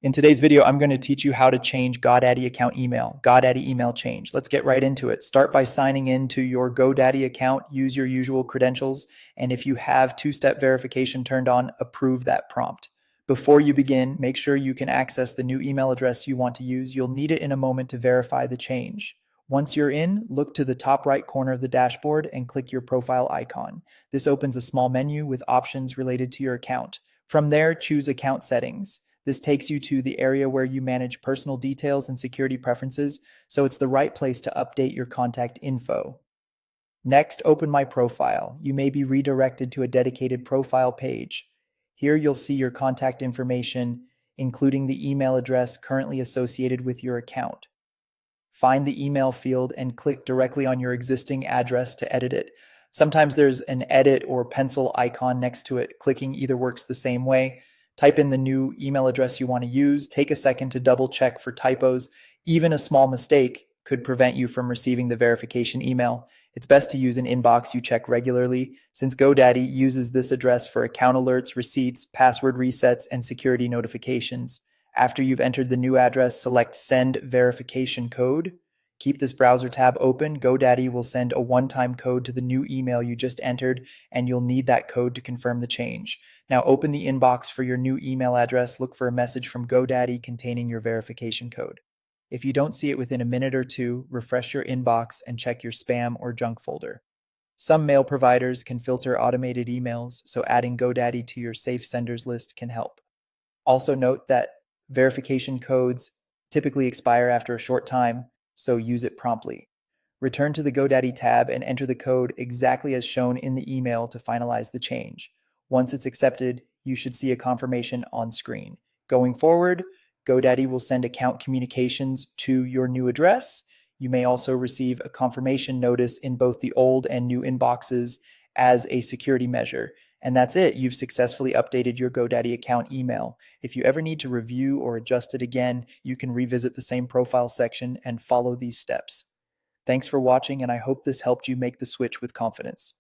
In today's video, I'm going to teach you how to change GoDaddy account email, GoDaddy email change. Let's get right into it. Start by signing into your GoDaddy account, use your usual credentials, and if you have two-step verification turned on, approve that prompt. Before you begin, make sure you can access the new email address you want to use. You'll need it in a moment to verify the change. Once you're in, look to the top right corner of the dashboard and click your profile icon. This opens a small menu with options related to your account. From there, choose Account Settings. This takes you to the area where you manage personal details and security preferences, so it's the right place to update your contact info. Next, open My Profile. You may be redirected to a dedicated profile page. Here you'll see your contact information, including the email address currently associated with your account. Find the email field and click directly on your existing address to edit it. Sometimes there's an edit or pencil icon next to it. Clicking either works the same way. Type in the new email address you want to use. Take a second to double check for typos. Even a small mistake could prevent you from receiving the verification email. It's best to use an inbox you check regularly, since GoDaddy uses this address for account alerts, receipts, password resets, and security notifications. After you've entered the new address, select Send Verification Code. Keep this browser tab open. GoDaddy will send a one-time code to the new email you just entered, and you'll need that code to confirm the change. Now open the inbox for your new email address. Look for a message from GoDaddy containing your verification code. If you don't see it within a minute or two, refresh your inbox and check your spam or junk folder. Some mail providers can filter automated emails, so adding GoDaddy to your safe senders list can help. Also note that verification codes typically expire after a short time, so use it promptly. Return to the GoDaddy tab and enter the code exactly as shown in the email to finalize the change. Once it's accepted, you should see a confirmation on screen. Going forward, GoDaddy will send account communications to your new address. You may also receive a confirmation notice in both the old and new inboxes as a security measure. And that's it. You've successfully updated your GoDaddy account email. If you ever need to review or adjust it again, you can revisit the same profile section and follow these steps. Thanks for watching, and I hope this helped you make the switch with confidence.